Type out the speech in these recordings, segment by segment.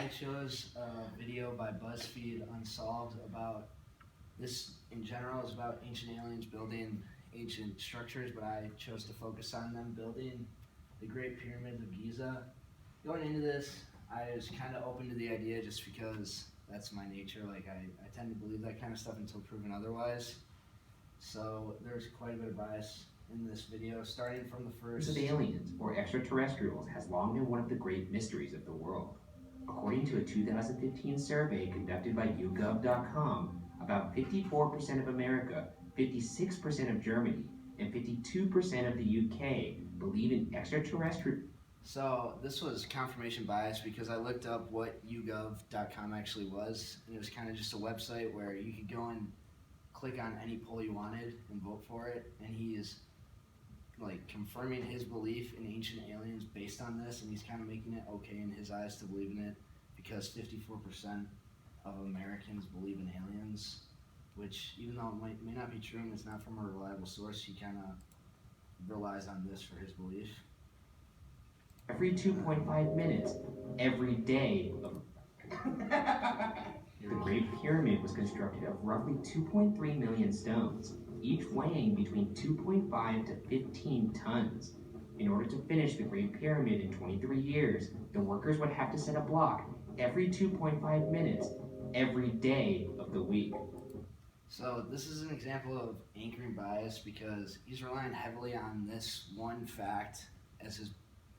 I chose a video by BuzzFeed Unsolved about this in general is about ancient aliens building ancient structures, but I chose to focus on them building the Great Pyramids of Giza. Going into this, I was kind of open to the idea just because that's my nature. Like I tend to believe that kind of stuff until proven otherwise. So there's quite a bit of bias in this video, starting from the first. Of aliens or extraterrestrials has long been one of the great mysteries of the world. According to a 2015 survey conducted by YouGov.com, about 54% of America, 56% of Germany, and 52% of the UK believe in extraterrestrial. So this was confirmation bias because I looked up what YouGov.com actually was, and it was kind of just a website where you could go and click on any poll you wanted and vote for it, and he is like confirming his belief in ancient aliens based on this, and he's kind of making it okay in his eyes to believe in it because 54% of Americans believe in aliens, which even though it may not be true and it's not from a reliable source, he kind of relies on this for his belief. Every 2.5 minutes, every day. The Great Pyramid was constructed of roughly 2.3 million stones, each weighing between 2.5 to 15 tons. In order to finish the Great Pyramid in 23 years, the workers would have to set a block every 2.5 minutes, every day of the week. So this is an example of anchoring bias because he's relying heavily on this one fact as his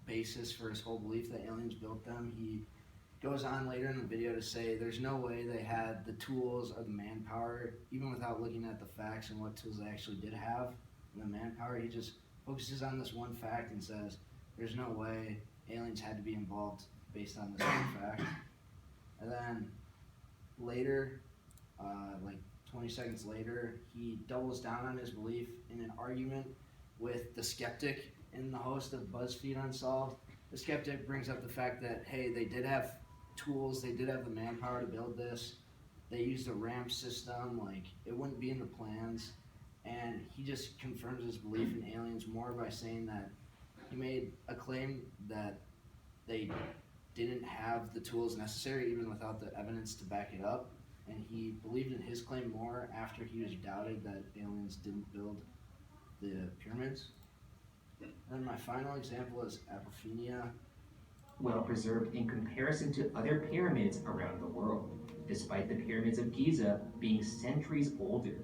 basis for his whole belief that aliens built them. He goes on later in the video to say there's no way they had the tools or the manpower, even without looking at the facts and what tools they actually did have and the manpower. He just focuses on this one fact and says there's no way aliens had to be involved based on this one fact. And then later, like 20 seconds later, he doubles down on his belief in an argument with the skeptic and the host of BuzzFeed Unsolved. The skeptic brings up the fact that, hey, they did have tools, they did have the manpower to build this. They used a ramp system, like it wouldn't be in the plans. And he just confirms his belief in aliens more by saying that he made a claim that they didn't have the tools necessary even without the evidence to back it up. And he believed in his claim more after he was doubted that aliens didn't build the pyramids. And my final example is Apophenia. Well preserved in comparison to other pyramids around the world, despite the pyramids of Giza being centuries older.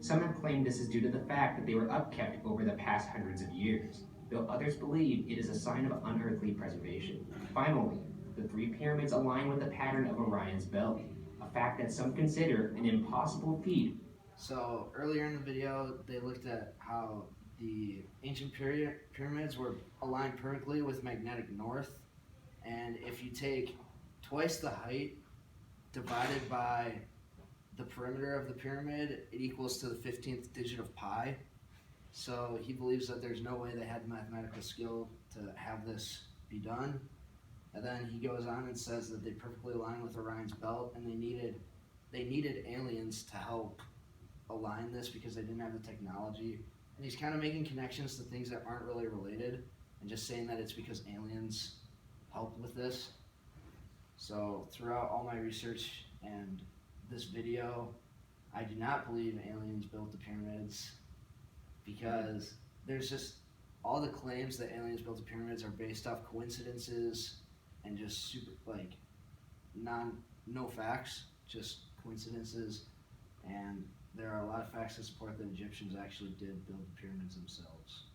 Some have claimed this is due to the fact that they were upkept over the past hundreds of years, though others believe it is a sign of unearthly preservation. Finally, the three pyramids align with the pattern of Orion's belt, a fact that some consider an impossible feat. So earlier in the video, they looked at how the ancient pyramids were aligned perfectly with magnetic north. And if you take twice the height divided by the perimeter of the pyramid, it equals to the 15th digit of pi. So he believes that there's no way they had the mathematical skill to have this be done. And then he goes on and says that they perfectly align with Orion's belt, and they needed aliens to help align this because they didn't have the technology. And he's kind of making connections to things that aren't really related and just saying that it's because aliens helped with this. So throughout all my research and this video, I do not believe aliens built the pyramids because there's just all the claims that aliens built the pyramids are based off coincidences and just super like no facts, just coincidences, and there are a lot of facts that support that Egyptians actually did build the pyramids themselves.